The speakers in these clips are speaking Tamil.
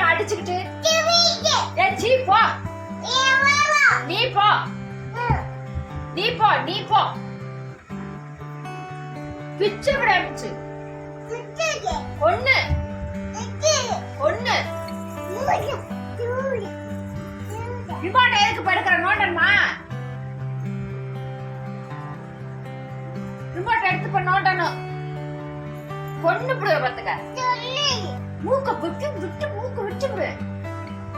வச்சுட்டு அடிச்சுக்கிட்டு சீ போ நீ போ நீ போ நீ போ பிச்சு விடாமிச்சு ஒண்ணு ஒண்ணு ரிமோட் எதுக்கு படுக்கிற நோண்டணுமா ரிமோட் எடுத்து நோண்டணும் பொண்ணு புடுவ பாத்துக்க மூக்க விட்டு விட்டு மூக்க விட்டு விடு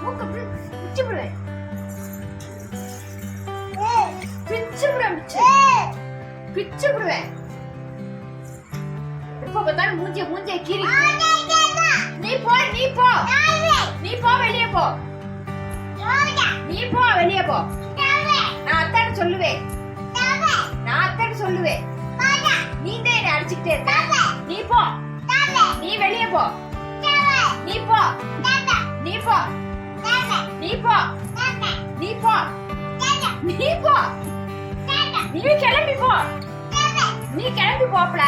மூக்க விட்டு விடு பிச்சு விடுச்சு பிச்சு விடுவேன் இப்ப பார்த்தாலும் மூஞ்சிய கீறி நீ போ நீ போ நீ போ வெளியே போ நீ போ வெளியே போ நான் அத்தான்னு சொல்லுவேன் நான் அத்தான்னு சொல்லுவேன் நீ தான் என்ன அடிச்சுக்கிட்டே இருக்க நீ போ நீ வெளியே போ நீ போ நீ போ நீ போ நீ போ நீ போ நீ கிளம்பி போ நீ கிளம்பி போப்ல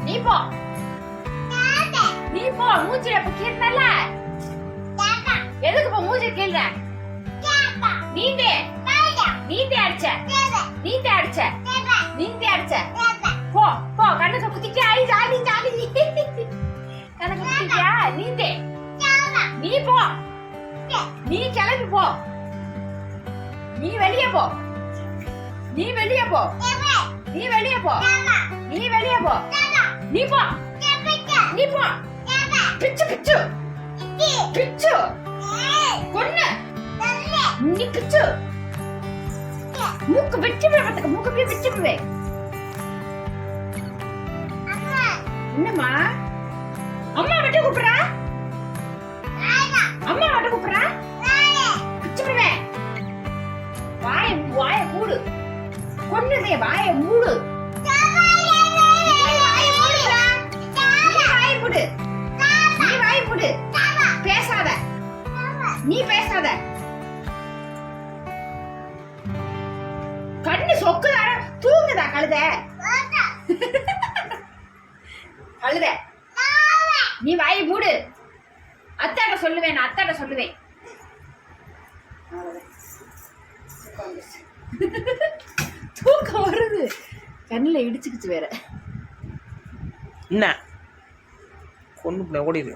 நீ போ நீ போ மூஞ்சில இப்ப கீழ்னல எதுக்கு போ மூஞ்சி கீழ்ற நீந்தே அடிச்ச நீந்தே அடிச்ச நீந்தே அடிச்ச போ போ கண்ணை குத்திட்டியா ஐ ஜாலி ஜாலி கண்ணை குத்திட்டியா நீந்தே நீ போ நீ கிளம்பி போ நீ வெளியே போ நீ வெளியே போ நீ வெளியே போ நீ வெளியே போ நீ போ நீ போ பிச்சு பிச்சு பிச்சு கொன்னு நீ பிச்சு மூக்கு வெட்டி விடுறதுக்கு மூக்கு போய் வெட்டி விடுவேன் என்னம்மா அம்மா மட்டும் கூப்பிடுறா அம்மா மட்டும் கூப்பிடுறா பிச்சு விடுவேன் வாய மூடு கொன்னுதே வாய மூடு பேசாத நீ பேசாத கண்ணு சொக்குதாட தூங்குதா கழுத கழுத நீ வாயை மூடு அத்தாட்ட சொல்லுவேன் நான் அத்தாட்ட சொல்லுவேன் தூக்கம் வருது கண்ணில் இடிச்சுக்கிச்சு வேற என்ன கொண்டு ஓடிடு